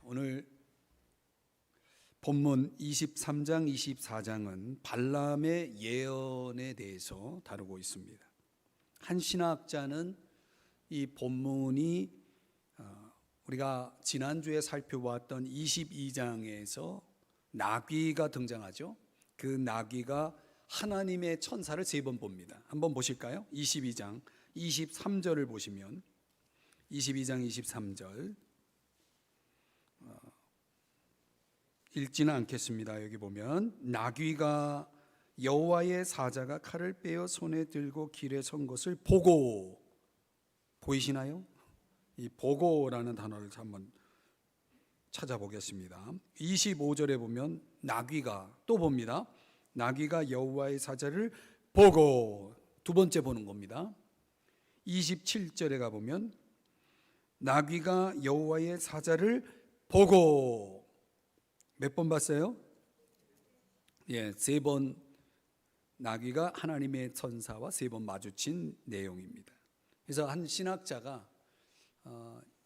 오늘 본문 23장, 24장은 발람의 예언에 대해서 다루고 있습니다. 한 신학자는 이 본문이 우리가 지난주에 살펴보았던 22장에서 나귀가 등장하죠. 그 나귀가 하나님의 천사를 3번 봅니다. 한번 보실까요? 22장 23절을 보시면 22장 23절 읽지는 않겠습니다. 여기 보면 나귀가 여호와의 사자가 칼을 빼어 손에 들고 길에 선 것을 보고, 보이시나요? 이 보고라는 단어를 한번 찾아보겠습니다. 25절에 보면 나귀가 또 봅니다. 나귀가 여호와의 사자를 보고, 두 번째 보는 겁니다. 27절에 가보면 나귀가 여호와의 사자를 보고, 몇 번 봤어요? 3번 나귀가 하나님의 천사와 3번 마주친 내용입니다. 그래서 한 신학자가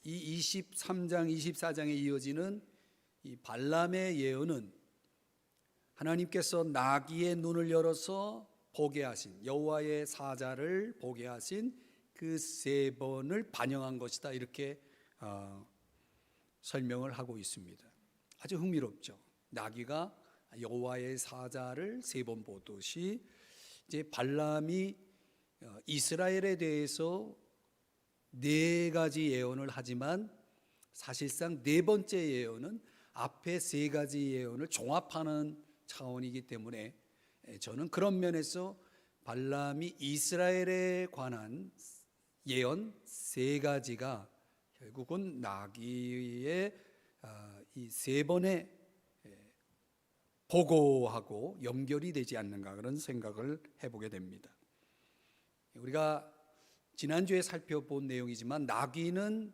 이 23장, 24장에 이어지는 이 발람의 예언은 하나님께서 나귀의 눈을 열어서 보게 하신, 여호와의 사자를 보게 하신 그 3번을 반영한 것이다, 이렇게 설명을 하고 있습니다. 아주 흥미롭죠. 나귀가 여호와의 사자를 3번 보듯이 이제 발람이 이스라엘에 대해서 4가지 예언을 하지만 사실상 4번째 예언은 앞에 3가지 예언을 종합하는 차원이기 때문에 저는 그런 면에서 발람이 이스라엘에 관한 예언 3가지가 결국은 나귀의 이 3번의 보고하고 연결이 되지 않는가, 그런 생각을 해보게 됩니다. 우리가 지난주에 살펴본 내용이지만 나귀는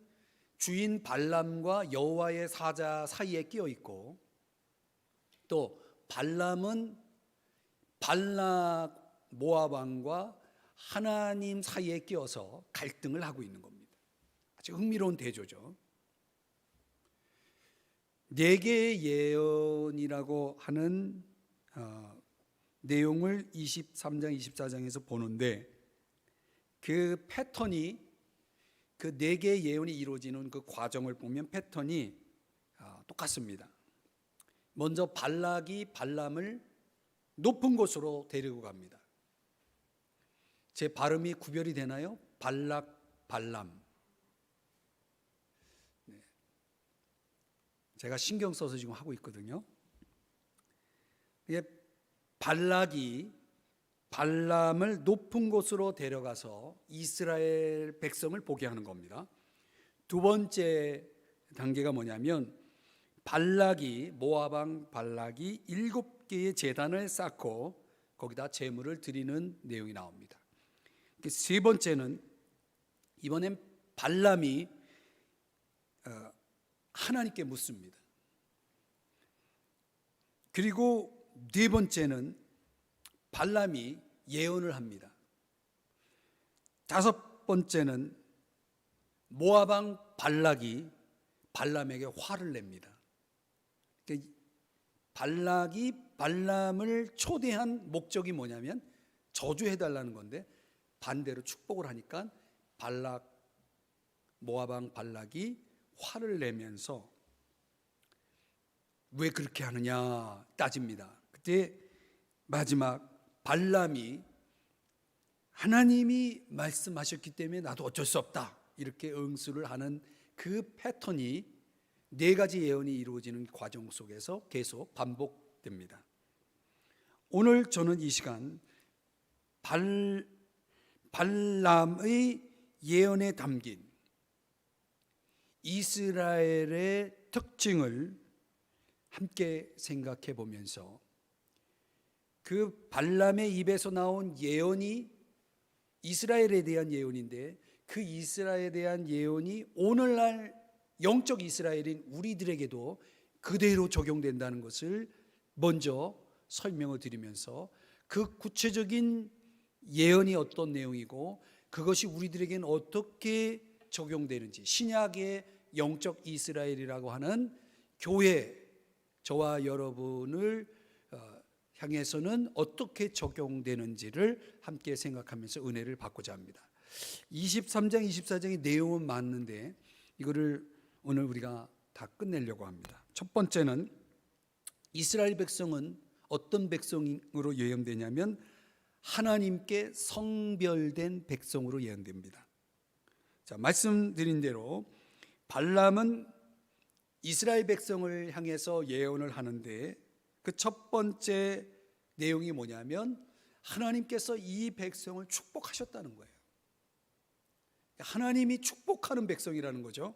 주인 발람과 여호와의 사자 사이에 끼어 있고, 또 발람은 발락 모압 왕과 하나님 사이에 끼어서 갈등을 하고 있는 겁니다. 아주 흥미로운 대조죠. 4개의 예언이라고 하는 내용을 23장, 24장에서 보는데, 그 패턴이, 그 4개의 예언이 이루어지는 그 과정을 보면 패턴이 똑같습니다. 먼저 발락이 발람을 높은 곳으로 데리고 갑니다. 제 발음이 구별이 되나요? 발락, 발람. 제가 신경 써서 지금 하고 있거든요. 발락이 발람을 높은 곳으로 데려가서 이스라엘 백성을 보게 하는 겁니다. 두 번째 단계가 뭐냐면 발락이, 모압 왕 발락이 7개의 제단을 쌓고 거기다 제물을 드리는 내용이 나옵니다. 세 번째는 이번엔 발람이 하나님께 묻습니다. 그리고 4번째는 발람이 예언을 합니다. 5번째는 모압 왕 발락이 발람에게 화를 냅니다. 발락이 발람을 초대한 목적이 뭐냐면 저주해달라는 건데, 반대로 축복을 하니까 발락, 모압 왕 발락이 화를 내면서 왜 그렇게 하느냐 따집니다. 그때 마지막 발람이 하나님이 말씀하셨기 때문에 나도 어쩔 수 없다, 이렇게 응수를 하는 그 패턴이 4가지 예언이 이루어지는 과정 속에서 계속 반복됩니다. 오늘 저는 이 시간 발람의 예언에 담긴 이스라엘의 특징을 함께 생각해 보면서, 그 발람의 입에서 나온 예언이 이스라엘에 대한 예언인데, 그 이스라엘에 대한 예언이 오늘날 영적 이스라엘인 우리들에게도 그대로 적용된다는 것을 먼저 설명을 드리면서, 그 구체적인 예언이 어떤 내용이고 그것이 우리들에게는 어떻게 적용되는지, 신약의 영적 이스라엘이라고 하는 교회, 저와 여러분을 향해서는 어떻게 적용되는지를 함께 생각하면서 은혜를 받고자 합니다. 23장, 24장의 내용은 많은데 이거를 오늘 우리가 다 끝내려고 합니다. 첫 번째는 이스라엘 백성은 어떤 백성으로 예언되냐면 하나님께 성별된 백성으로 예언됩니다. 자, 말씀드린 대로 발람은 이스라엘 백성을 향해서 예언을 하는데 그 첫 번째 내용이 뭐냐면 하나님께서 이 백성을 축복하셨다는 거예요. 하나님이 축복하는 백성이라는 거죠.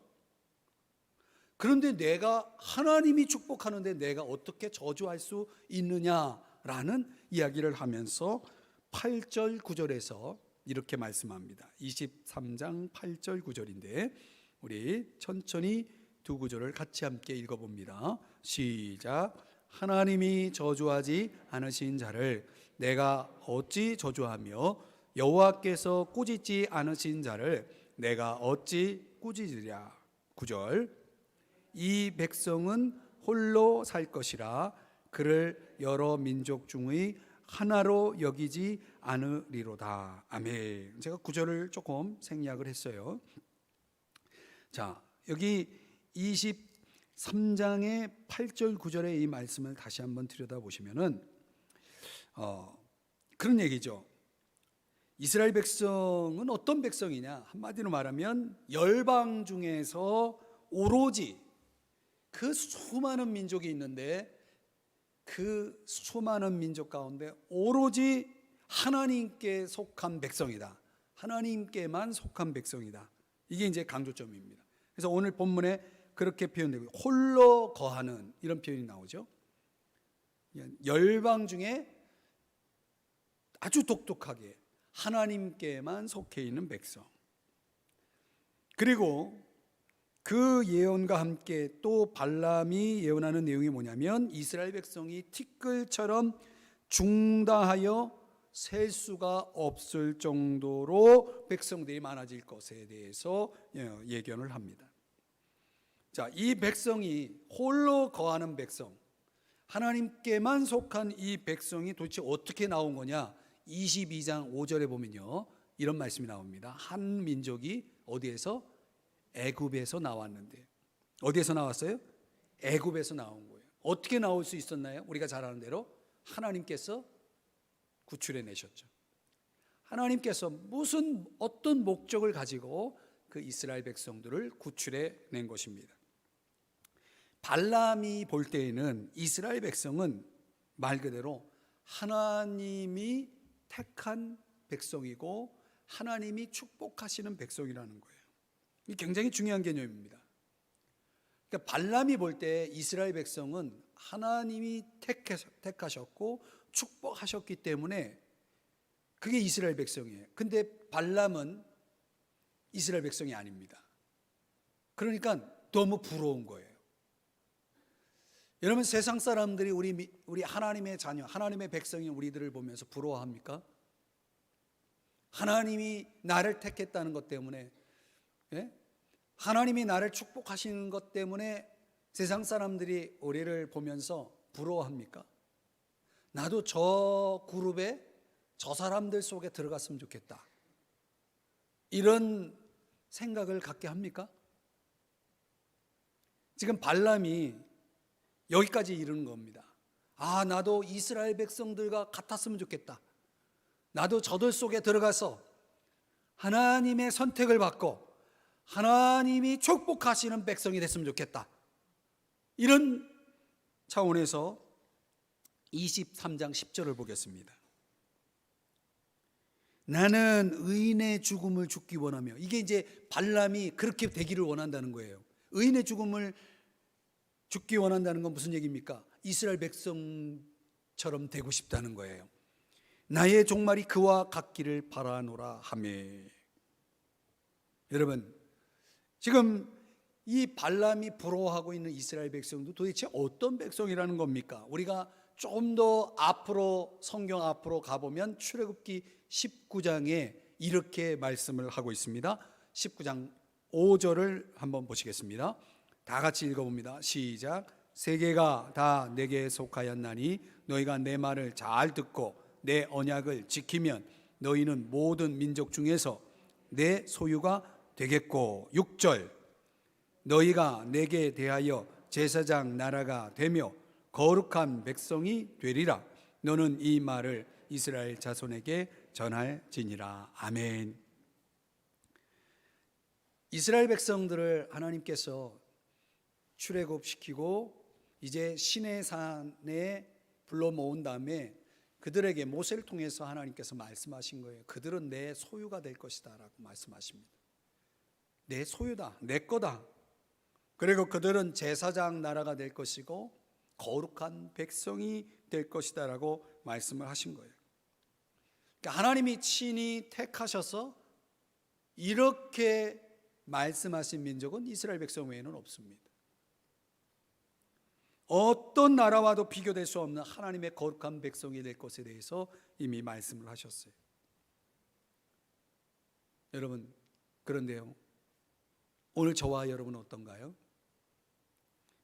그런데 내가 하나님이 축복하는데 내가 어떻게 저주할 수 있느냐라는 이야기를 하면서 8절 9절에서 이렇게 말씀합니다. 23장 8절 9절인데 우리 천천히 두 구절을 같이 함께 읽어봅니다. 시작. 하나님이 저주하지 않으신 자를 내가 어찌 저주하며 여호와께서 꾸짖지 않으신 자를 내가 어찌 꾸짖으랴. 9절. 이 백성은 홀로 살 것이라 그를 여러 민족 중의 하나로 여기지 않으리로다. 아멘. 제가 9절을 조금 생략을 했어요. 자, 여기 23장의 8절 9절의 이 말씀을 다시 한번 들여다보시면은 그런 얘기죠. 이스라엘 백성은 어떤 백성이냐? 한마디로 말하면 열방 중에서 오로지 그 수많은 민족이 있는데 그 수많은 민족 가운데 오로지 하나님께 속한 백성이다. 하나님께만 속한 백성이다. 이게 이제 강조점입니다. 그래서 오늘 본문에 그렇게 표현되고 홀로 거하는 이런 표현이 나오죠. 열방 중에 아주 독특하게 하나님께만 속해 있는 백성. 그리고 그 예언과 함께 또 발람이 예언하는 내용이 뭐냐면 이스라엘 백성이 티끌처럼 중다하여 셀 수가 없을 정도로 백성들이 많아질 것에 대해서 예견을 합니다. 자, 이 백성이 홀로 거하는 백성, 하나님께만 속한 이 백성이 도대체 어떻게 나온 거냐? 22장 5절에 보면요, 이런 말씀이 나옵니다. 한 민족이 어디에서? 애굽에서 나왔는데, 어디에서 나왔어요? 애굽에서 나온 거예요. 어떻게 나올 수 있었나요? 우리가 잘 아는 대로 하나님께서 구출해 내셨죠. 하나님께서 어떤 목적을 가지고 그 이스라엘 백성들을 구출해 낸 것입니다. 발람이 볼 때에는 이스라엘 백성은 말 그대로 하나님이 택한 백성이고 하나님이 축복하시는 백성이라는 거예요. 이 굉장히 중요한 개념입니다. 그러니까 발람이 볼 때 이스라엘 백성은 하나님이 택하셨고 축복하셨기 때문에 그게 이스라엘 백성이에요. 근데 발람은 이스라엘 백성이 아닙니다. 그러니까 너무 부러운 거예요. 여러분, 세상 사람들이 우리 하나님의 자녀, 하나님의 백성인 우리들을 보면서 부러워합니까? 하나님이 나를 택했다는 것 때문에, 하나님이 나를 축복하시는 것 때문에 세상 사람들이 우리를 보면서 부러워합니까? 나도 저 그룹에 저 사람들 속에 들어갔으면 좋겠다, 이런 생각을 갖게 합니까? 지금 발람이 여기까지 이르는 겁니다. 아, 나도 이스라엘 백성들과 같았으면 좋겠다. 나도 저들 속에 들어가서 하나님의 선택을 받고 하나님이 축복하시는 백성이 됐으면 좋겠다. 이런 차원에서 23장 10절을 보겠습니다. 나는 의인의 죽음을 죽기 원하며, 이게 이제 발람이 그렇게 되기를 원한다는 거예요. 의인의 죽음을 죽기 원한다는 건 무슨 얘기입니까? 이스라엘 백성처럼 되고 싶다는 거예요. 나의 종말이 그와 같기를 바라노라 하며. 여러분, 지금 이 발람이 부러워하고 있는 이스라엘 백성도 도대체 어떤 백성이라는 겁니까? 우리가 좀 더 앞으로, 성경 앞으로 가보면 출애굽기 19장에 이렇게 말씀을 하고 있습니다. 19장 5절을 한번 보시겠습니다. 다 같이 읽어봅니다. 시작. 세계가 다 내게 속하였나니 너희가 내 말을 잘 듣고 내 언약을 지키면 너희는 모든 민족 중에서 내 소유가 되겠고. 6절 너희가 내게 대하여 제사장 나라가 되며 거룩한 백성이 되리라. 너는 이 말을 이스라엘 자손에게 전할지니라. 아멘. 이스라엘 백성들을 하나님께서 출애굽시키고 이제 시내산에 불러 모은 다음에 그들에게 모세를 통해서 하나님께서 말씀하신 거예요. 그들은 내 소유가 될 것이다 라고 말씀하십니다. 내 소유다, 내 거다. 그리고 그들은 제사장 나라가 될 것이고 거룩한 백성이 될 것이다 라고 말씀을 하신 거예요. 그러니까 하나님이 친히 택하셔서 이렇게 말씀하신 민족은 이스라엘 백성 외에는 없습니다. 어떤 나라와도 비교될 수 없는 하나님의 거룩한 백성이 될 것에 대해서 이미 말씀을 하셨어요. 여러분, 그런데요, 오늘 저와 여러분은 어떤가요?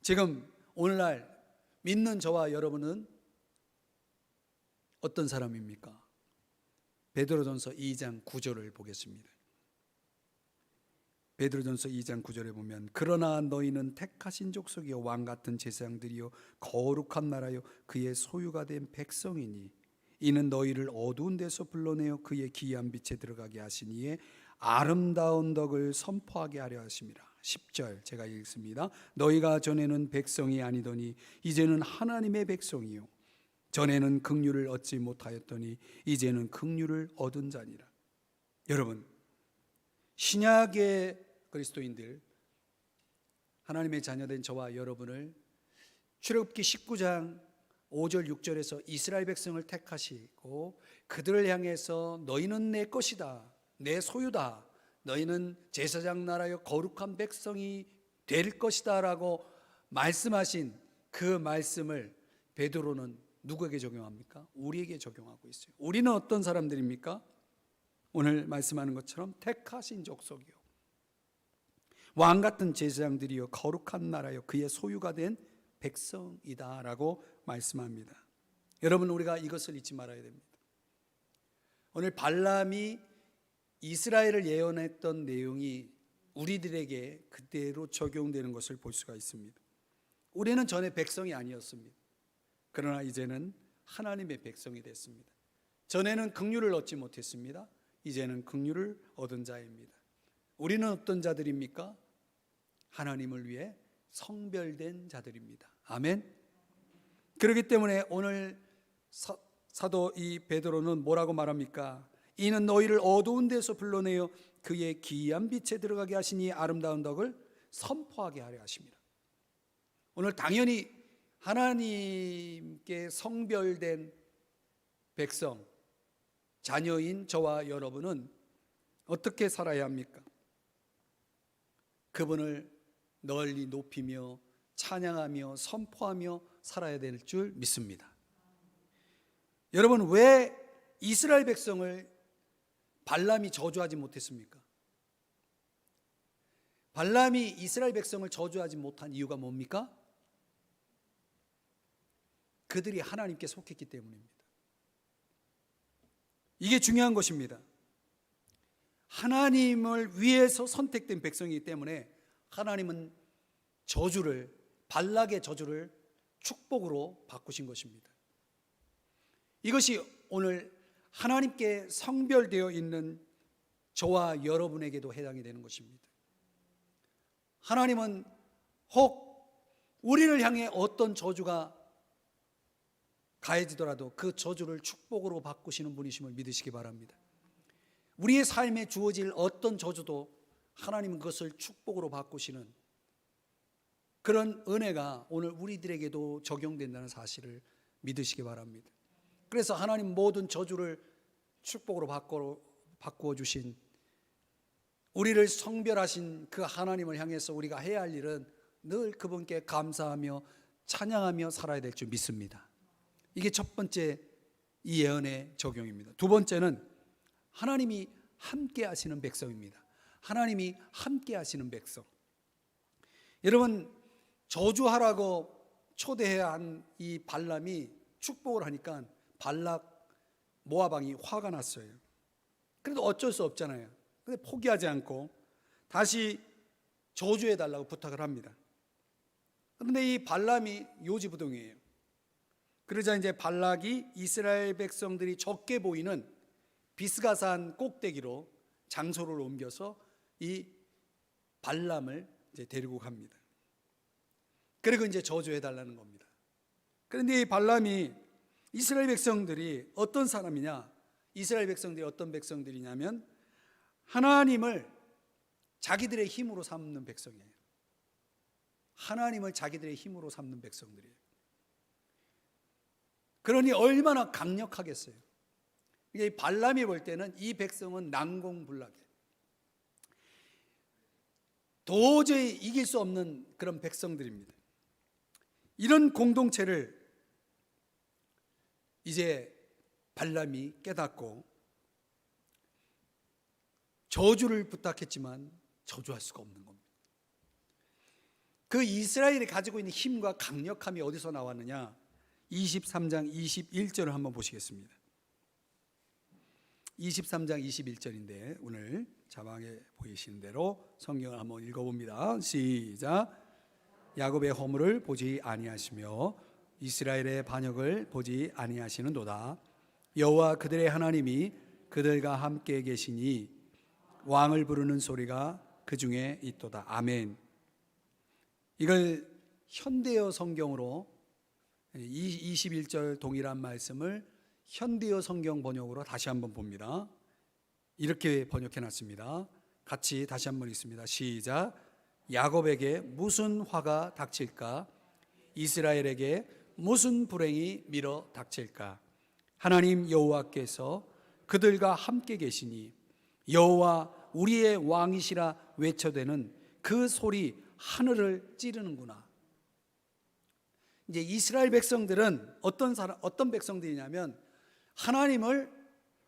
지금 오늘날 믿는 저와 여러분은 어떤 사람입니까? 베드로전서 2장 9절을 보겠습니다. 베드로전서 2장 9절에 보면 그러나 너희는 택하신 족속이요 왕같은 제사장들이요 거룩한 나라요 그의 소유가 된 백성이니 이는 너희를 어두운 데서 불러내어 그의 기이한 빛에 들어가게 하시니에 아름다운 덕을 선포하게 하려 하심이라. 10절 제가 읽습니다. 너희가 전에는 백성이 아니더니 이제는 하나님의 백성이요 전에는 긍휼을 얻지 못하였더니 이제는 긍휼을 얻은 자니라. 여러분, 신약의 그리스도인들, 하나님의 자녀된 저와 여러분을 출애굽기 19장 5절 6절에서 이스라엘 백성을 택하시고 그들을 향해서 너희는 내 것이다, 내 소유다, 너희는 제사장 나라여 거룩한 백성이 될 것이다 라고 말씀하신 그 말씀을 베드로는 누구에게 적용합니까? 우리에게 적용하고 있어요. 우리는 어떤 사람들입니까? 오늘 말씀하는 것처럼 택하신 족속이요 왕같은 제사장들이요 거룩한 나라요 그의 소유가 된 백성이다 라고 말씀합니다. 여러분, 우리가 이것을 잊지 말아야 됩니다. 오늘 발람이 이스라엘을 예언했던 내용이 우리들에게 그대로 적용되는 것을 볼 수가 있습니다. 우리는 전에 백성이 아니었습니다. 그러나 이제는 하나님의 백성이 됐습니다. 전에는 긍휼을 얻지 못했습니다. 이제는 긍휼을 얻은 자입니다. 우리는 어떤 자들입니까? 하나님을 위해 성별된 자들입니다. 아멘. 그렇기 때문에 오늘 사도 이 베드로는 뭐라고 말합니까? 이는 너희를 어두운 데서 불러내어 그의 기이한 빛에 들어가게 하시니 아름다운 덕을 선포하게 하려 하십니다. 오늘 당연히 하나님께 성별된 백성, 자녀인 저와 여러분은 어떻게 살아야 합니까? 그분을 널리 높이며 찬양하며 선포하며 살아야 될 줄 믿습니다. 여러분, 왜 이스라엘 백성을 발람이 저주하지 못했습니까? 발람이 이스라엘 백성을 저주하지 못한 이유가 뭡니까? 그들이 하나님께 속했기 때문입니다. 이게 중요한 것입니다. 하나님을 위해서 선택된 백성이기 때문에 하나님은 저주를, 발락의 저주를 축복으로 바꾸신 것입니다. 이것이 오늘 하나님께 성별되어 있는 저와 여러분에게도 해당이 되는 것입니다. 하나님은 혹 우리를 향해 어떤 저주가 가해지더라도 그 저주를 축복으로 바꾸시는 분이심을 믿으시기 바랍니다. 우리의 삶에 주어질 어떤 저주도 하나님은 그것을 축복으로 바꾸시는 그런 은혜가 오늘 우리들에게도 적용된다는 사실을 믿으시기 바랍니다. 그래서 하나님 모든 저주를 축복으로 바꾸어 주신, 우리를 성별하신 그 하나님을 향해서 우리가 해야 할 일은 늘 그분께 감사하며 찬양하며 살아야 될 줄 믿습니다. 이게 첫 번째 이 예언의 적용입니다. 두 번째는 하나님이 함께 하시는 백성입니다. 하나님이 함께 하시는 백성. 여러분, 저주하라고 초대해야 한 이 발람이 축복을 하니까 발락 모압 왕이 화가 났어요. 그래도 어쩔 수 없잖아요. 근데 포기하지 않고 다시 저주해 달라고 부탁을 합니다. 그런데 이 발람이 요지부동이에요. 그러자 이제 발락이 이스라엘 백성들이 적게 보이는 비스가산 꼭대기로 장소를 옮겨서 이 발람을 이제 데리고 갑니다. 그리고 이제 저주해 달라는 겁니다. 그런데 이 발람이 이스라엘 백성들이 어떤 사람이냐? 이스라엘 백성들이 어떤 백성들이냐면 하나님을 자기들의 힘으로 삼는 백성이에요. 하나님을 자기들의 힘으로 삼는 백성들이에요. 그러니 얼마나 강력하겠어요. 이 발람이 볼 때는 이 백성은 난공불락이에요. 도저히 이길 수 없는 그런 백성들입니다. 이런 공동체를 이제 발람이 깨닫고 저주를 부탁했지만 저주할 수가 없는 겁니다. 그 이스라엘이 가지고 있는 힘과 강력함이 어디서 나왔느냐? 23장 21절을 한번 보시겠습니다. 23장 21절인데 오늘 자막에 보이시는 대로 성경을 한번 읽어봅니다. 시작. 야곱의 허물을 보지 아니하시며 이스라엘의 반역을 보지 아니하시는도다. 여호와 그들의 하나님이 그들과 함께 계시니 왕을 부르는 소리가 그 중에 있도다. 아멘. 이걸 현대어 성경으로 21절 동일한 말씀을 현대어 성경 번역으로 다시 한번 봅니다. 이렇게 번역해 놨습니다. 같이 다시 한번 읽습니다. 시작. 야곱에게 무슨 화가 닥칠까? 이스라엘에게 무슨 불행이 밀어 닥칠까? 하나님 여호와께서 그들과 함께 계시니 여호와 우리의 왕이시라 외쳐대는 그 소리 하늘을 찌르는구나. 이제 이스라엘 백성들은 어떤 백성들이냐면 하나님을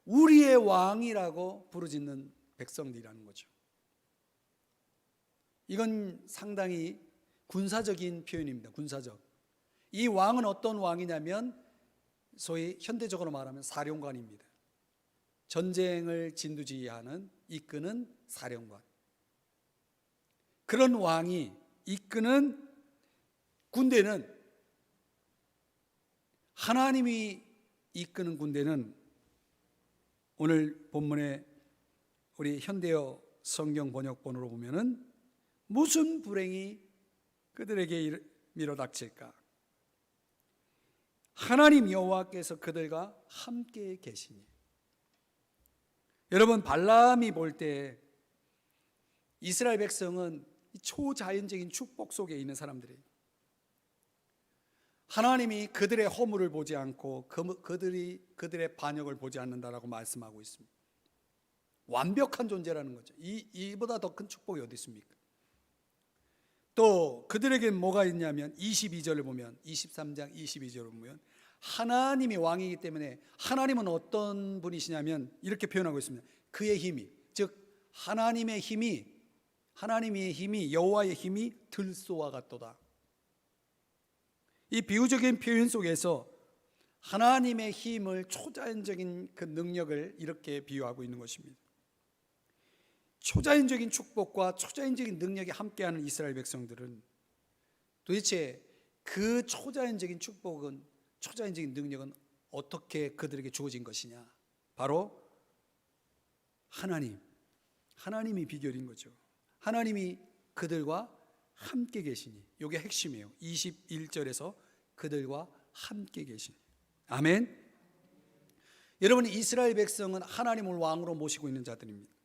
우리의 왕이라고 부르짖는 백성들이라는 거죠. 이건 상당히 군사적인 표현입니다. 군사적. 이 왕은 어떤 왕이냐면 소위 현대적으로 말하면 사령관입니다. 전쟁을 진두지휘하는 이끄는 사령관. 그런 왕이 이끄는 군대는 하나님이 이끄는 군대는 오늘 본문에 우리 현대어 성경 번역본으로 보면은 무슨 불행이 그들에게 밀어닥칠까? 하나님 여호와께서 그들과 함께 계시니. 여러분 발람이 볼 때 이스라엘 백성은 초자연적인 축복 속에 있는 사람들이에요. 하나님이 그들의 허물을 보지 않고 그들의 반역을 보지 않는다라고 말씀하고 있습니다. 완벽한 존재라는 거죠. 이보다 더 큰 축복이 어디 있습니까? 또 그들에게 뭐가 있냐면 22절을 보면 23장 22절을 보면 하나님이 왕이기 때문에 하나님은 어떤 분이시냐면 이렇게 표현하고 있습니다. 그의 힘이, 즉 하나님의 힘이 여호와의 힘이 들소와 같도다. 이 비유적인 표현 속에서 하나님의 힘을 초자연적인 그 능력을 이렇게 비유하고 있는 것입니다. 초자연적인 축복과 초자연적인 능력이 함께하는 이스라엘 백성들은 도대체 그 초자연적인 축복은, 초자연적인 능력은 어떻게 그들에게 주어진 것이냐? 바로 하나님이 비결인 거죠. 하나님이 그들과 함께 계시니, 이게 핵심이에요. 21절에서 그들과 함께 계시니. 아멘. 여러분, 이스라엘 백성은 하나님을 왕으로 모시고 있는 자들입니다.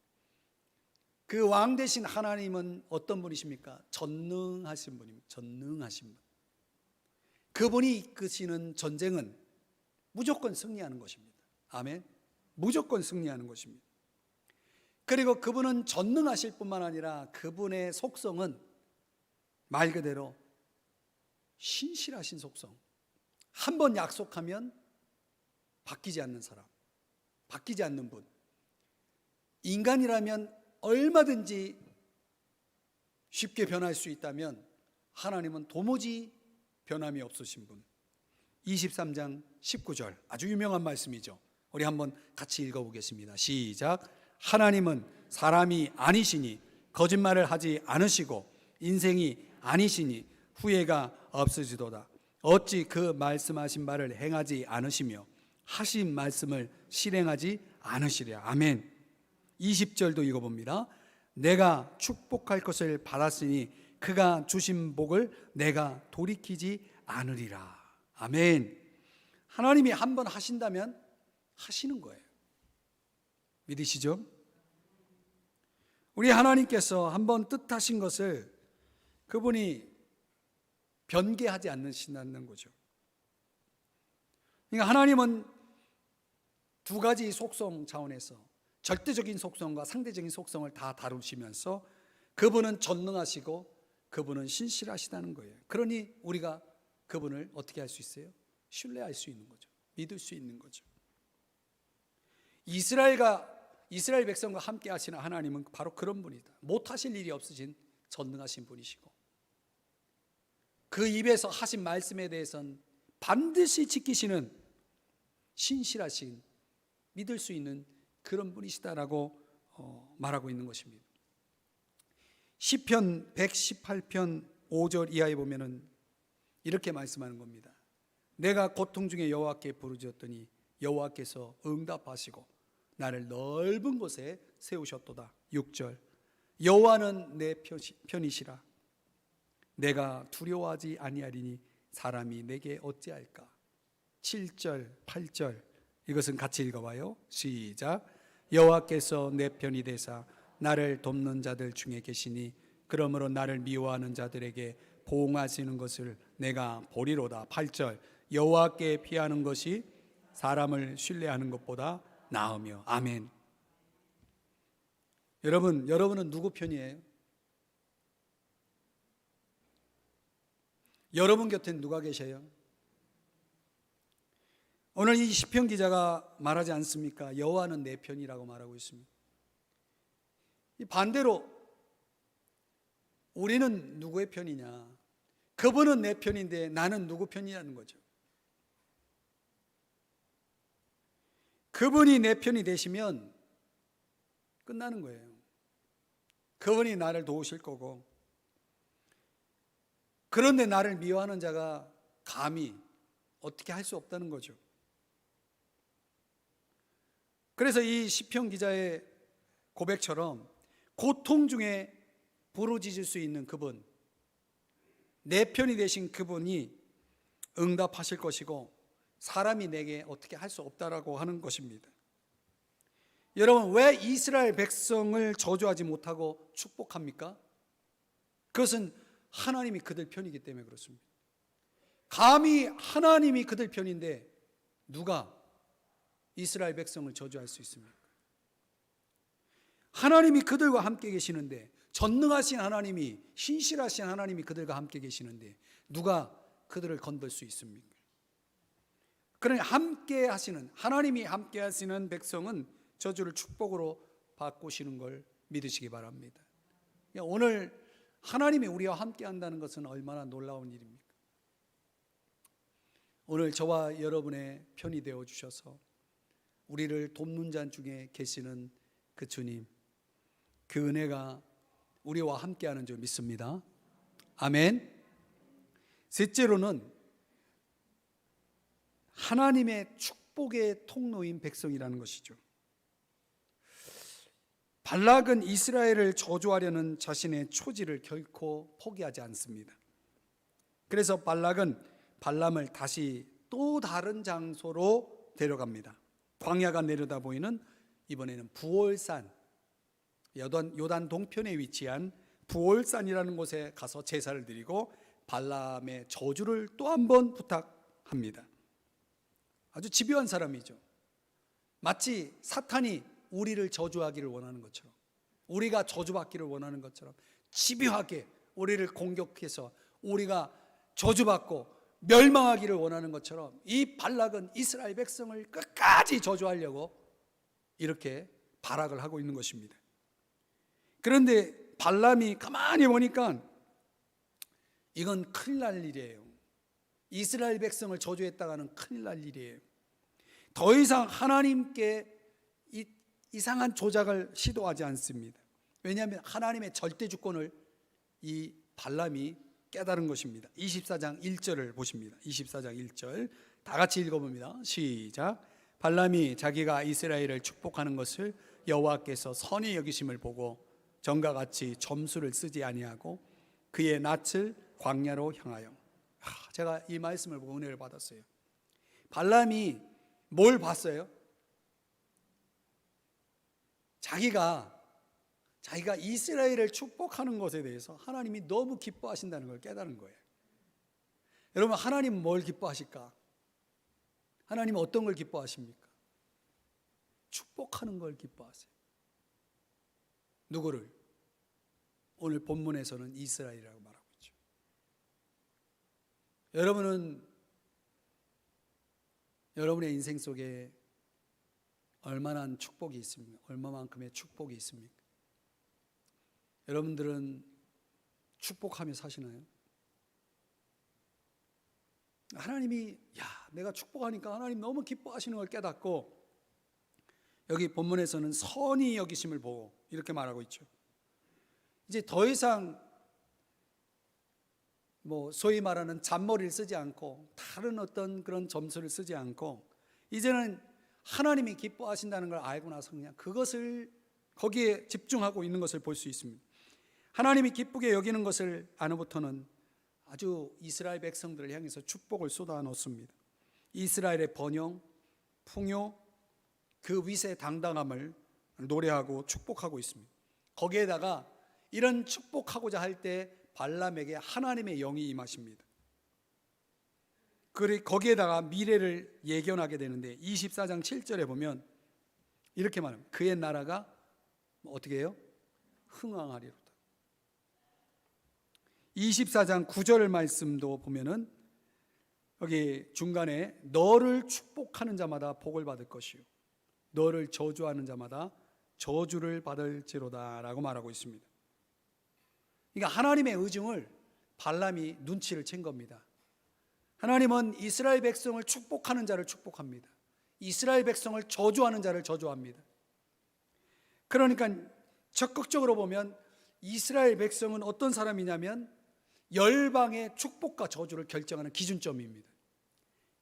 그 왕 대신 하나님은 어떤 분이십니까? 전능하신 분입니다. 전능하신 분. 그분이 이끄시는 전쟁은 무조건 승리하는 것입니다. 아멘. 무조건 승리하는 것입니다. 그리고 그분은 전능하실 뿐만 아니라 그분의 속성은 말 그대로 신실하신 속성. 한번 약속하면 바뀌지 않는 사람, 바뀌지 않는 분. 인간이라면 얼마든지 쉽게 변할 수 있다면 하나님은 도무지 변함이 없으신 분. 23장 19절 아주 유명한 말씀이죠. 우리 한번 같이 읽어보겠습니다. 시작. 하나님은 사람이 아니시니 거짓말을 하지 않으시고 인생이 아니시니 후회가 없으시도다. 어찌 그 말씀하신 바를 행하지 않으시며 하신 말씀을 실행하지 않으시랴. 아멘. 20절도 읽어봅니다. 내가 축복할 것을 받았으니 그가 주신 복을 내가 돌이키지 않으리라. 아멘. 하나님이 한번 하신다면 하시는 거예요. 믿으시죠? 우리 하나님께서 한번 뜻하신 것을 그분이 변개하지 않으신다는 거죠. 그러니까 하나님은 두 가지 속성 차원에서 절대적인 속성과 상대적인 속성을 다 다루시면서 그분은 전능하시고 그분은 신실하시다는 거예요. 그러니 우리가 그분을 어떻게 할 수 있어요? 신뢰할 수 있는 거죠. 믿을 수 있는 거죠. 이스라엘 백성과 함께 하시는 하나님은 바로 그런 분이다. 못하실 일이 없으신 전능하신 분이시고 그 입에서 하신 말씀에 대해서는 반드시 지키시는 신실하신 믿을 수 있는 그런 분이시다라고 말하고 있는 것입니다. 시편 118편 5절 이하에 보면은 이렇게 말씀하는 겁니다. 내가 고통 중에 여호와께 부르짖었더니 여호와께서 응답하시고 나를 넓은 곳에 세우셨도다. 6절 여호와는 내 편이시라. 내가 두려워하지 아니하리니 사람이 내게 어찌할까. 7절 8절 이것은 같이 읽어봐요. 시작. 여호와께서 내 편이 되사 나를 돕는 자들 중에 계시니 그러므로 나를 미워하는 자들에게 보응하시는 것을 내가 보리로다. 8절 여호와께 피하는 것이 사람을 신뢰하는 것보다 나으며. 아멘. 여러분은 누구 편이에요? 여러분 곁엔 누가 계셔요? 오늘 이 시편 기자가 말하지 않습니까? 여호와는 내 편이라고 말하고 있습니다. 반대로 우리는 누구의 편이냐? 그분은 내 편인데 나는 누구 편이라는 거죠. 그분이 내 편이 되시면 끝나는 거예요. 그분이 나를 도우실 거고, 그런데 나를 미워하는 자가 감히 어떻게 할 수 없다는 거죠. 그래서 이 시편 기자의 고백처럼 고통 중에 부르짖을 수 있는 그분, 내 편이 되신 그분이 응답하실 것이고 사람이 내게 어떻게 할 수 없다라고 하는 것입니다. 여러분, 왜 이스라엘 백성을 저주하지 못하고 축복합니까? 그것은 하나님이 그들 편이기 때문에 그렇습니다. 감히 하나님이 그들 편인데 누가 이스라엘 백성을 저주할 수 있습니까? 하나님이 그들과 함께 계시는데, 전능하신 하나님이, 신실하신 하나님이 그들과 함께 계시는데 누가 그들을 건들 수 있습니까? 그러니 함께 하시는, 하나님이 함께 하시는 백성은 저주를 축복으로 바꾸시는 걸 믿으시기 바랍니다. 오늘 하나님이 우리와 함께 한다는 것은 얼마나 놀라운 일입니까? 오늘 저와 여러분의 편이 되어 주셔서 우리를 돕는 자 중에 계시는 그 주님, 그 은혜가 우리와 함께하는 줄 믿습니다. 아멘. 셋째로는 하나님의 축복의 통로인 백성이라는 것이죠. 발락은 이스라엘을 저주하려는 자신의 초지를 결코 포기하지 않습니다. 그래서 발락은 발람을 다시 또 다른 장소로 데려갑니다. 광야가 내려다 보이는, 이번에는 부올산, 요단 동편에 위치한 부올산이라는 곳에 가서 제사를 드리고 발람의 저주를 또 한 번 부탁합니다. 아주 집요한 사람이죠. 마치 사탄이 우리를 저주하기를 원하는 것처럼, 우리가 저주받기를 원하는 것처럼 집요하게 우리를 공격해서 우리가 저주받고 멸망하기를 원하는 것처럼 이 발락은 이스라엘 백성을 끝까지 저주하려고 이렇게 발악을 하고 있는 것입니다. 그런데 발람이 가만히 보니까 이건 큰일 날 일이에요. 이스라엘 백성을 저주했다가는 큰일 날 일이에요. 더 이상 하나님께 이상한 조작을 시도하지 않습니다. 왜냐하면 하나님의 절대 주권을 이 발람이 깨달은 것입니다. 24장 1절을 보십니다. 24장 1절 다 같이 읽어봅니다. 시작. 발람이 자기가 이스라엘을 축복하는 것을 여호와께서 선히 여기심을 보고 전과 같이 점수를 쓰지 아니하고 그의 낯을 광야로 향하여. 제가 이 말씀을 보고 은혜를 받았어요. 발람이 뭘 봤어요? 자기가 이스라엘을 축복하는 것에 대해서 하나님이 너무 기뻐하신다는 걸 깨달은 거예요. 여러분, 하나님은 뭘 기뻐하실까? 하나님은 어떤 걸 기뻐하십니까? 축복하는 걸 기뻐하세요. 누구를? 오늘 본문에서는 이스라엘이라고 말하고 있죠. 여러분은 여러분의 인생 속에 얼마나 축복이 있습니까? 얼마만큼의 축복이 있습니까? 여러분들은 축복하며 사시나요? 하나님이 내가 축복하니까 하나님 너무 기뻐하시는 걸 깨닫고 여기 본문에서는 선히 여기심을 보고 이렇게 말하고 있죠. 이제 더 이상 소위 말하는 잔머리를 쓰지 않고 다른 어떤 그런 점수를 쓰지 않고 이제는 하나님이 기뻐하신다는 걸 알고 나서 그냥 그것을 거기에 집중하고 있는 것을 볼 수 있습니다. 하나님이 기쁘게 여기는 것을 안으부터는 아주 이스라엘 백성들을 향해서 축복을 쏟아 놓습니다. 이스라엘의 번영, 풍요, 그 위세 당당함을 노래하고 축복하고 있습니다. 거기에다가 이런 축복하고자 할 때 발람에게 하나님의 영이 임하십니다. 그리고 거기에다가 미래를 예견하게 되는데 24장 7절에 보면 이렇게 말합니다. 그의 나라가 어떻게 해요? 흥왕하리로다. 24장 9절 말씀도 보면은 여기 중간에 너를 축복하는 자마다 복을 받을 것이요 너를 저주하는 자마다 저주를 받을지로다 라고 말하고 있습니다. 그러니까 하나님의 의중을 발람이 눈치를 챈 겁니다. 하나님은 이스라엘 백성을 축복하는 자를 축복합니다. 이스라엘 백성을 저주하는 자를 저주합니다. 그러니까 적극적으로 보면 이스라엘 백성은 어떤 사람이냐면 열방의 축복과 저주를 결정하는 기준점입니다.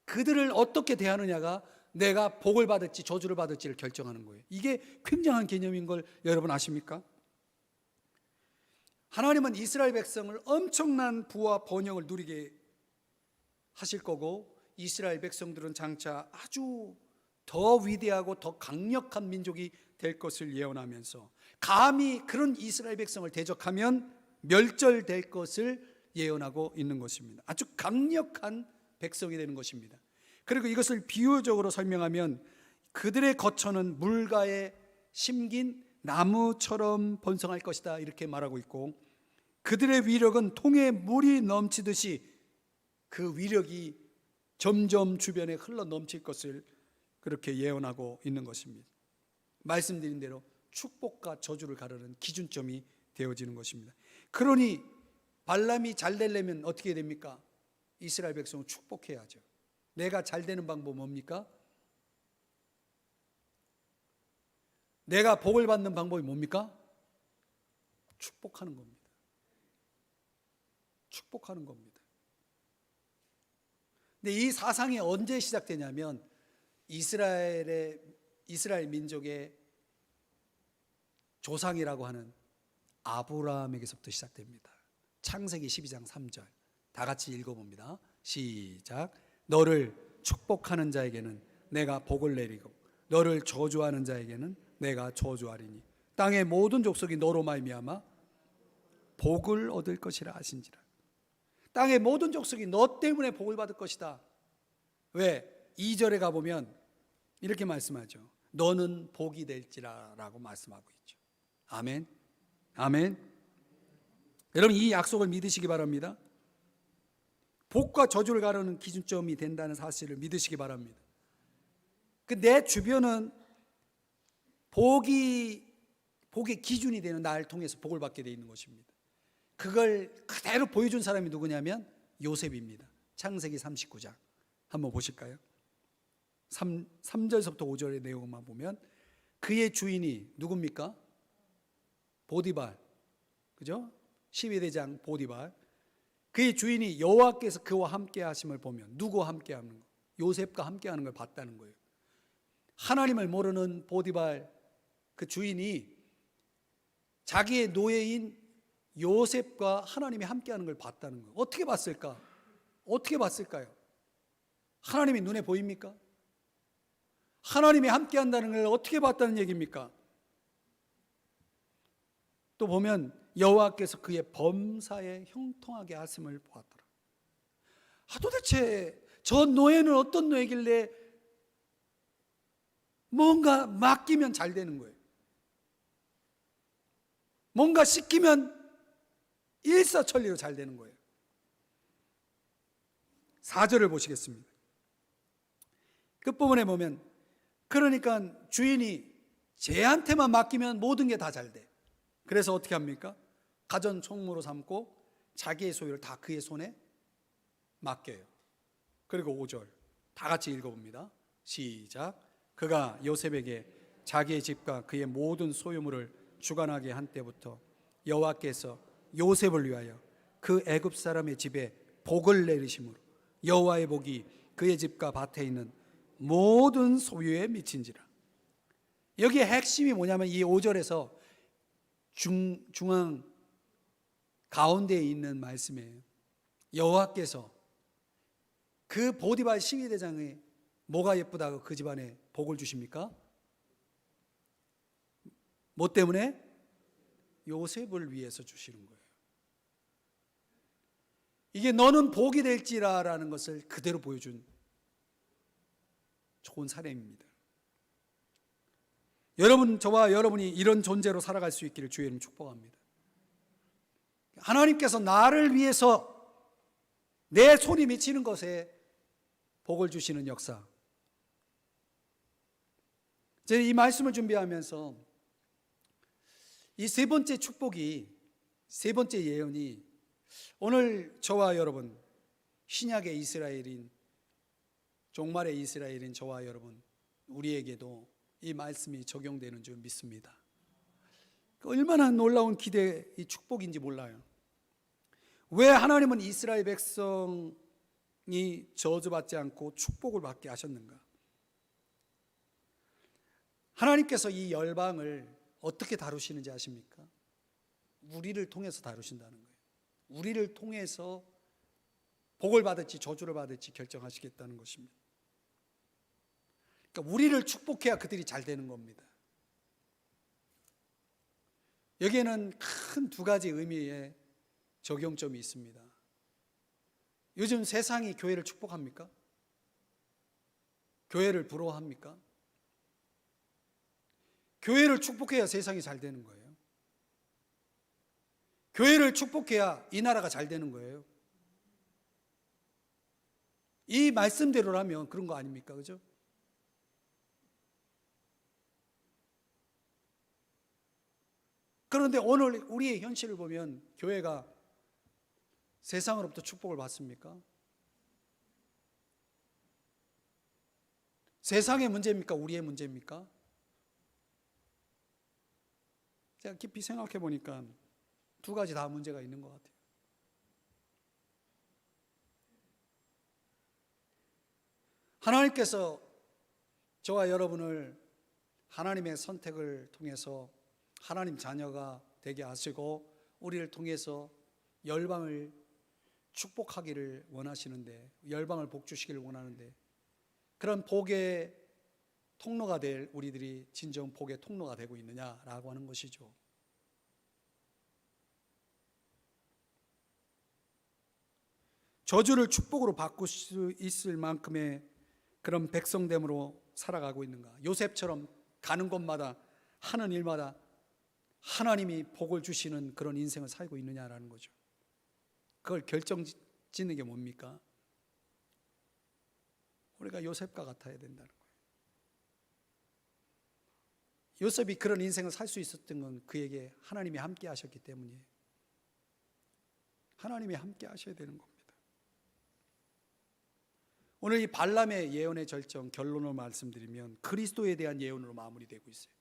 그들을 어떻게 대하느냐가 내가 복을 받을지 저주를 받을지를 결정하는 거예요. 이게 굉장한 개념인 걸 여러분 아십니까? 하나님은 이스라엘 백성을 엄청난 부와 번영을 누리게 하실 거고 이스라엘 백성들은 장차 아주 더 위대하고 더 강력한 민족이 될 것을 예언하면서 감히 그런 이스라엘 백성을 대적하면 멸절될 것을 예언하고 있는 것입니다. 아주 강력한 백성이 되는 것입니다. 그리고 이것을 비유적으로 설명하면 그들의 거처는 물가에 심긴 나무처럼 번성할 것이다 이렇게 말하고 있고 그들의 위력은 통에 물이 넘치듯이 그 위력이 점점 주변에 흘러 넘칠 것을 그렇게 예언하고 있는 것입니다. 말씀드린 대로 축복과 저주를 가르는 기준점이 되어지는 것입니다. 그러니 발람이 잘 되려면 어떻게 됩니까? 이스라엘 백성을 축복해야죠. 내가 잘 되는 방법은 뭡니까? 내가 복을 받는 방법이 뭡니까? 축복하는 겁니다. 축복하는 겁니다. 근데 이 사상이 언제 시작되냐면 이스라엘 민족의 조상이라고 하는 아브라함에게서부터 시작됩니다. 창세기 12장 3절 다 같이 읽어봅니다. 시작. 너를 축복하는 자에게는 내가 복을 내리고 너를 저주하는 자에게는 내가 저주하리니 땅의 모든 족속이 너로 말미암아 복을 얻을 것이라 하신지라. 땅의 모든 족속이 너 때문에 복을 받을 것이다. 왜? 2절에 가보면 이렇게 말씀하죠. 너는 복이 될지라 라고 말씀하고 있죠. 아멘. 아멘. 여러분 이 약속을 믿으시기 바랍니다. 복과 저주를 가르는 기준점이 된다는 사실을 믿으시기 바랍니다. 내 주변은 복의 기준이 되는 나를 통해서 복을 받게 되어 있는 것입니다. 그걸 그대로 보여준 사람이 누구냐면 요셉입니다. 창세기 39장 한번 보실까요? 3절서부터 5절의 내용만 보면 그의 주인이 누굽니까? 보디발, 그죠? 12대장 보디발. 그의 주인이 여호와께서 그와 함께 하심을 보면, 누구와 함께 하는 거? 요셉과 함께 하는 걸 봤다는 거예요. 하나님을 모르는 보디발 그 주인이 자기의 노예인 요셉과 하나님이 함께 하는 걸 봤다는 거예요. 어떻게 봤을까? 어떻게 봤을까요? 하나님이 눈에 보입니까? 하나님이 함께 한다는 걸 어떻게 봤다는 얘기입니까? 또 보면 여호와께서 그의 범사에 형통하게 하심을 보았더라. 도대체 저 노예는 어떤 노예길래 뭔가 맡기면 잘 되는 거예요. 뭔가 시키면 일사천리로 잘 되는 거예요. 4절을 보시겠습니다. 끝부분에 보면 그러니까 주인이 쟤한테만 맡기면 모든 게 다 잘 돼. 그래서 어떻게 합니까? 가전 총무로 삼고 자기의 소유를 다 그의 손에 맡겨요. 그리고 5절 다 같이 읽어봅니다. 시작. 그가 요셉에게 자기의 집과 그의 모든 소유물을 주관하게 한 때부터 여호와께서 요셉을 위하여 그 애굽 사람의 집에 복을 내리심으로 여호와의 복이 그의 집과 밭에 있는 모든 소유에 미친지라. 여기에 핵심이 뭐냐면 이 5절에서 중앙 가운데에 있는 말씀이에요. 여호와께서 그 보디발 12대장의 뭐가 예쁘다고 그 집안에 복을 주십니까? 뭐 때문에? 요셉을 위해서 주시는 거예요. 이게 너는 복이 될지라라는 것을 그대로 보여준 좋은 사례입니다. 저와 여러분이 이런 존재로 살아갈 수 있기를 주의 이름 축복합니다. 하나님께서 나를 위해서 내 손이 미치는 것에 복을 주시는 역사. 제가 이 말씀을 준비하면서 이 세 번째 축복이, 세 번째 예언이 오늘 저와 여러분, 신약의 이스라엘인, 종말의 이스라엘인 저와 여러분, 우리에게도 이 말씀이 적용되는 줄 믿습니다. 얼마나 놀라운 기대, 이 축복인지 몰라요. 왜 하나님은 이스라엘 백성이 저주받지 않고 축복을 받게 하셨는가? 하나님께서 이 열방을 어떻게 다루시는지 아십니까? 우리를 통해서 다루신다는 거예요. 우리를 통해서 복을 받을지 저주를 받을지 결정하시겠다는 것입니다. 그러니까 우리를 축복해야 그들이 잘 되는 겁니다. 여기에는 큰 두 가지 의미의 적용점이 있습니다. 요즘 세상이 교회를 축복합니까? 교회를 부러워합니까? 교회를 축복해야 세상이 잘 되는 거예요. 교회를 축복해야 이 나라가 잘 되는 거예요. 이 말씀대로라면 그런 거 아닙니까? 그죠? 그런데 오늘 우리의 현실을 보면 교회가 세상으로부터 축복을 받습니까? 세상의 문제입니까? 우리의 문제입니까? 제가 깊이 생각해 보니까 두 가지 다 문제가 있는 것 같아요. 하나님께서 저와 여러분을 하나님의 선택을 통해서 하나님 자녀가 되게 하시고 우리를 통해서 열방을 축복하기를 원하시는데, 열방을 복 주시기를 원하는데, 그런 복의 통로가 될 우리들이 진정 복의 통로가 되고 있느냐라고 하는 것이죠. 저주를 축복으로 바꿀 수 있을 만큼의 그런 백성됨으로 살아가고 있는가? 요셉처럼 가는 곳마다 하는 일마다 하나님이 복을 주시는 그런 인생을 살고 있느냐라는 거죠. 그걸 결정짓는 게 뭡니까? 우리가 요셉과 같아야 된다는 거예요. 요셉이 그런 인생을 살 수 있었던 건 그에게 하나님이 함께 하셨기 때문이에요. 하나님이 함께 하셔야 되는 겁니다. 오늘 이 발람의 예언의 절정 결론을 말씀드리면 그리스도에 대한 예언으로 마무리되고 있어요.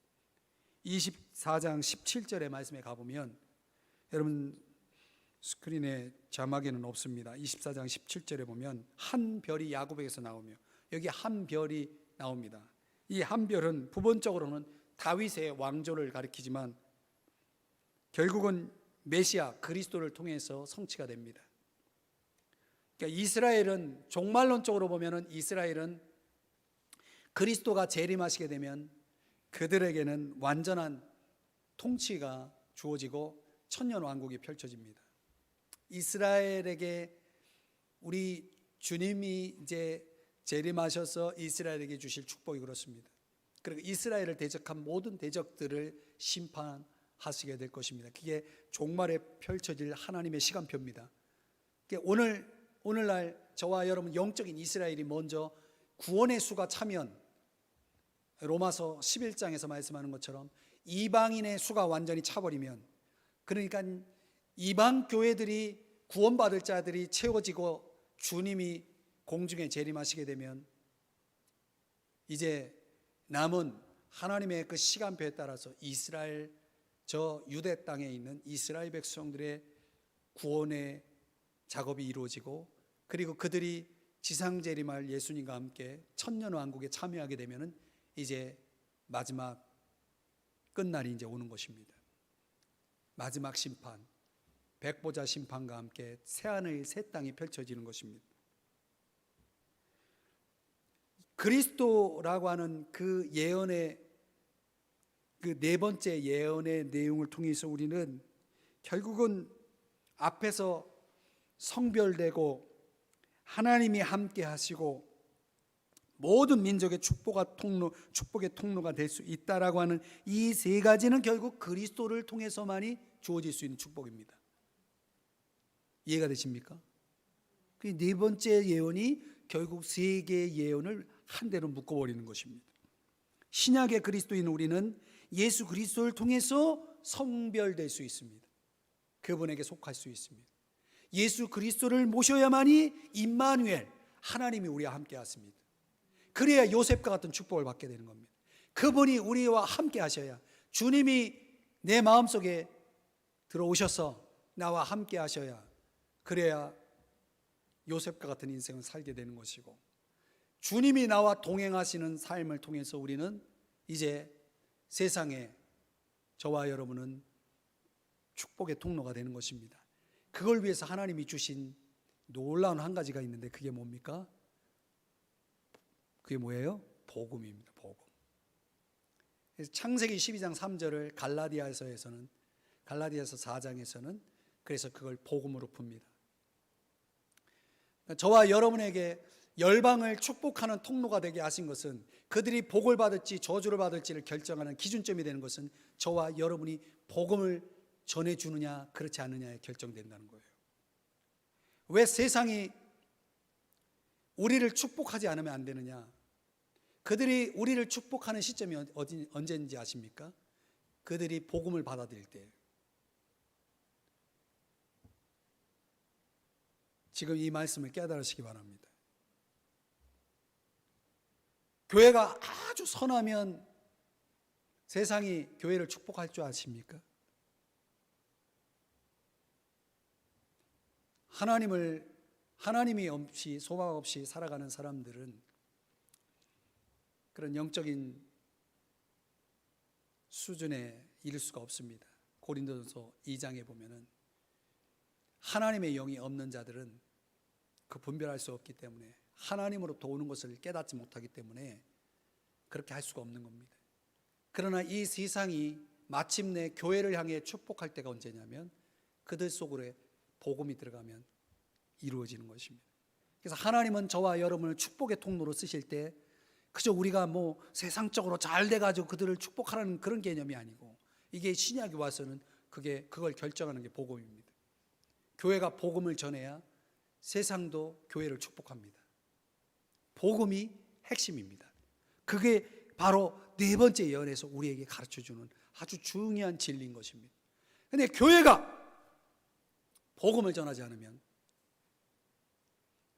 24장 17절의 말씀에 가보면, 여러분 스크린에 자막에는 없습니다. 24장 17절에 보면 한 별이 야곱에게서 나오며, 여기 한 별이 나옵니다. 이 한 별은 부분적으로는 다윗의 왕조를 가리키지만 결국은 메시아 그리스도를 통해서 성취가 됩니다. 그러니까 이스라엘은, 종말론적으로 보면은 이스라엘은 그리스도가 재림하시게 되면 그들에게는 완전한 통치가 주어지고 천년 왕국이 펼쳐집니다. 이스라엘에게 우리 주님이 이제 재림하셔서 이스라엘에게 주실 축복이 그렇습니다. 그리고 이스라엘을 대적한 모든 대적들을 심판하시게 될 것입니다. 그게 종말에 펼쳐질 하나님의 시간표입니다. 오늘날 저와 여러분 영적인 이스라엘이 먼저 구원의 수가 차면, 로마서 11장에서 말씀하는 것처럼 이방인의 수가 완전히 차버리면, 그러니까 이방 교회들이, 구원받을 자들이 채워지고 주님이 공중에 재림하시게 되면 이제 남은 하나님의 그 시간표에 따라서 이스라엘, 저 유대 땅에 있는 이스라엘 백성들의 구원의 작업이 이루어지고, 그리고 그들이 지상 재림할 예수님과 함께 천년 왕국에 참여하게 되면은 이제 마지막 끝날이 이제 오는 것입니다. 마지막 심판, 백보자 심판과 함께 새하늘 새 땅이 펼쳐지는 것입니다. 그리스도라고 하는 그 예언의, 그 네 번째 예언의 내용을 통해서 우리는 결국은 앞에서 성별되고 하나님이 함께 하시고 모든 민족의 축복의 통로가 될 수 있다라고 하는 이 세 가지는 결국 그리스도를 통해서만이 주어질 수 있는 축복입니다. 이해가 되십니까? 그 네 번째 예언이 결국 세 개의 예언을 한데로 묶어버리는 것입니다. 신약의 그리스도인 우리는 예수 그리스도를 통해서 성별될 수 있습니다. 그분에게 속할 수 있습니다. 예수 그리스도를 모셔야만이 임마누엘, 하나님이 우리와 함께 하십니다. 그래야 요셉과 같은 축복을 받게 되는 겁니다. 그분이 우리와 함께 하셔야, 주님이 내 마음속에 들어오셔서 나와 함께 하셔야, 그래야 요셉과 같은 인생을 살게 되는 것이고, 주님이 나와 동행하시는 삶을 통해서 우리는 이제 세상에 저와 여러분은 축복의 통로가 되는 것입니다. 그걸 위해서 하나님이 주신 놀라운 한 가지가 있는데, 그게 뭡니까? 그게 뭐예요? 복음입니다. 복음. 그래서 창세기 12장 3절을 갈라디아서 4장에서는 그래서 그걸 복음으로 풉니다. 저와 여러분에게 열방을 축복하는 통로가 되게 하신 것은, 그들이 복을 받을지 저주를 받을지를 결정하는 기준점이 되는 것은 저와 여러분이 복음을 전해주느냐 그렇지 않느냐에 결정된다는 거예요. 왜 세상이 우리를 축복하지 않으면 안 되느냐? 그들이 우리를 축복하는 시점이 언제인지 아십니까? 그들이 복음을 받아들일 때예요. 지금 이 말씀을 깨달으시기 바랍니다. 교회가 아주 선하면 세상이 교회를 축복할 줄 아십니까? 하나님이 없이, 소망 없이 살아가는 사람들은 그런 영적인 수준에 이를 수가 없습니다. 고린도전서 2장에 보면은 하나님의 영이 없는 자들은 그 분별할 수 없기 때문에, 하나님으로부터 오는 것을 깨닫지 못하기 때문에 그렇게 할 수가 없는 겁니다. 그러나 이 세상이 마침내 교회를 향해 축복할 때가 언제냐면, 그들 속으로 복음이 들어가면 이루어지는 것입니다. 그래서 하나님은 저와 여러분을 축복의 통로로 쓰실 때 그저 우리가 뭐 세상적으로 잘 돼가지고 그들을 축복하라는 그런 개념이 아니고, 이게 신약이 와서는 그걸 결정하는 게 복음입니다. 교회가 복음을 전해야 세상도 교회를 축복합니다. 복음이 핵심입니다. 그게 바로 네 번째 예언에서 우리에게 가르쳐주는 아주 중요한 진리인 것입니다. 그런데 교회가 복음을 전하지 않으면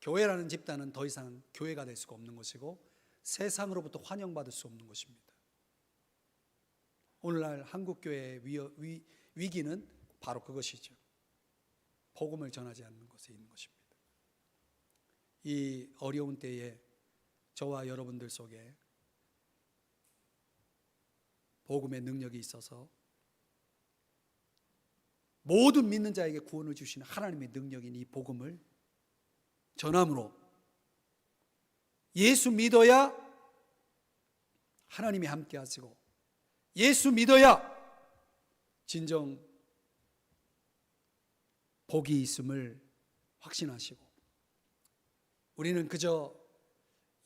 교회라는 집단은 더 이상 교회가 될 수가 없는 것이고 세상으로부터 환영받을 수 없는 것입니다. 오늘날 한국교회의 위기는 바로 그것이죠. 복음을 전하지 않는 것에 있는 것입니다. 이 어려운 때에 저와 여러분들 속에 복음의 능력이 있어서 모든 믿는 자에게 구원을 주시는 하나님의 능력인 이 복음을 전함으로 예수 믿어야 하나님이 함께 하시고 예수 믿어야 진정 복이 있음을 확신하시고 우리는 그저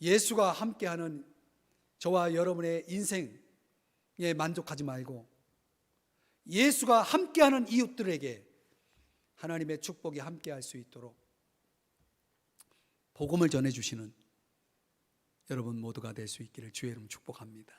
예수가 함께하는 저와 여러분의 인생에 만족하지 말고 예수가 함께하는 이웃들에게 하나님의 축복이 함께할 수 있도록 복음을 전해주시는 여러분 모두가 될 수 있기를 주의 이름 축복합니다.